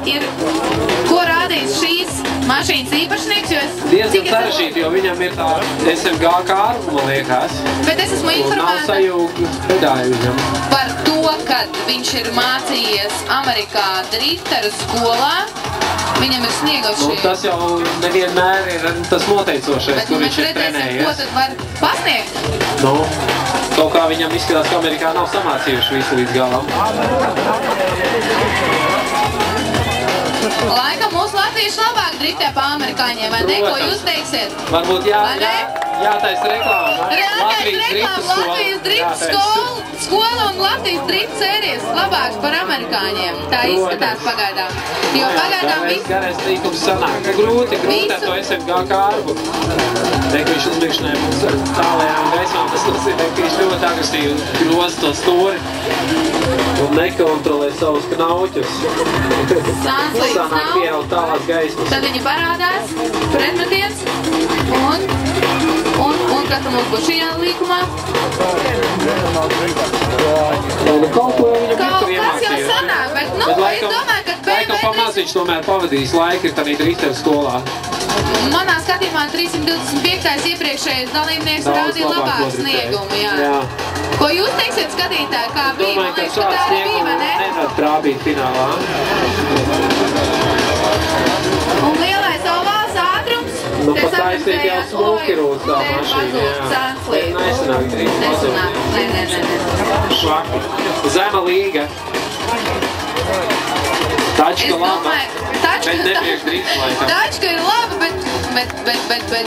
ir, ko rādīs šīs mašīnas īpašnieks, jo es... Diezgan sarežģīti, jo viņam ir tā SMG kārta, man liekas. Bet es esmu informēta... Nav sajūga pedāju viņam. Par to, kad viņš ir mācījies Amerikā drifteru skolā, viņam ir snieguši... Nu, tas jau nevienmēr ir tas noteicošais, kur viņš ir trenējies. Ko tad var pasniegt? Nu, kaut kā viņam izskatās, ka Amerikā nav samācījuši visu līdz galam. Laikam mūsu latvieši labāk driftē pa amerikāņiem, vai ne? Ko jūs teiksiet? Varbūt jātaisa reklāma. Latvijas drift skola un Latvijas drift sērijas labāks par amerikāņiem. Tā izskatās pagaidām. Jo pagaidām viss... Garais līkums sanāk. Grūti ar to SMG kārbu. Te, ka viņš uzbēgšanai mums ar tālajām gaismām, tas nozīmē, ka viņš ļoti agresīvi groza to stūri un nekontrolē savus knauķus. Sanāk pieaug tālās gaismas. Tad viņi parādās, pretmetiens, un kas tam mums būs šajā līkumā? Kaut ko viņam ir tur iemācījuši. Kas jau sanāk, bet nu, es domāju, ka Laikam pamāc viņš tomēr pavadījis laiku ir tādā drifteru skolā. Manā skatījumā 325. iepriekšējais dalībnieks rādīja labāku sniegumu, jā. Ko jūs teiksiet skatītāji, kā bija? Domāju, ka šāds sniegumu nevar trāpīt finālā. Un lielais ovāls ātrums? Nu, pat taisīt jau smuki rūs tā mašīna, jā. Nesanāk drīz. Nesanāk, ne. Švaki. Zema līga. Tačka laba. Bet nepriekš drīz laikam. Tačka ir laba, bet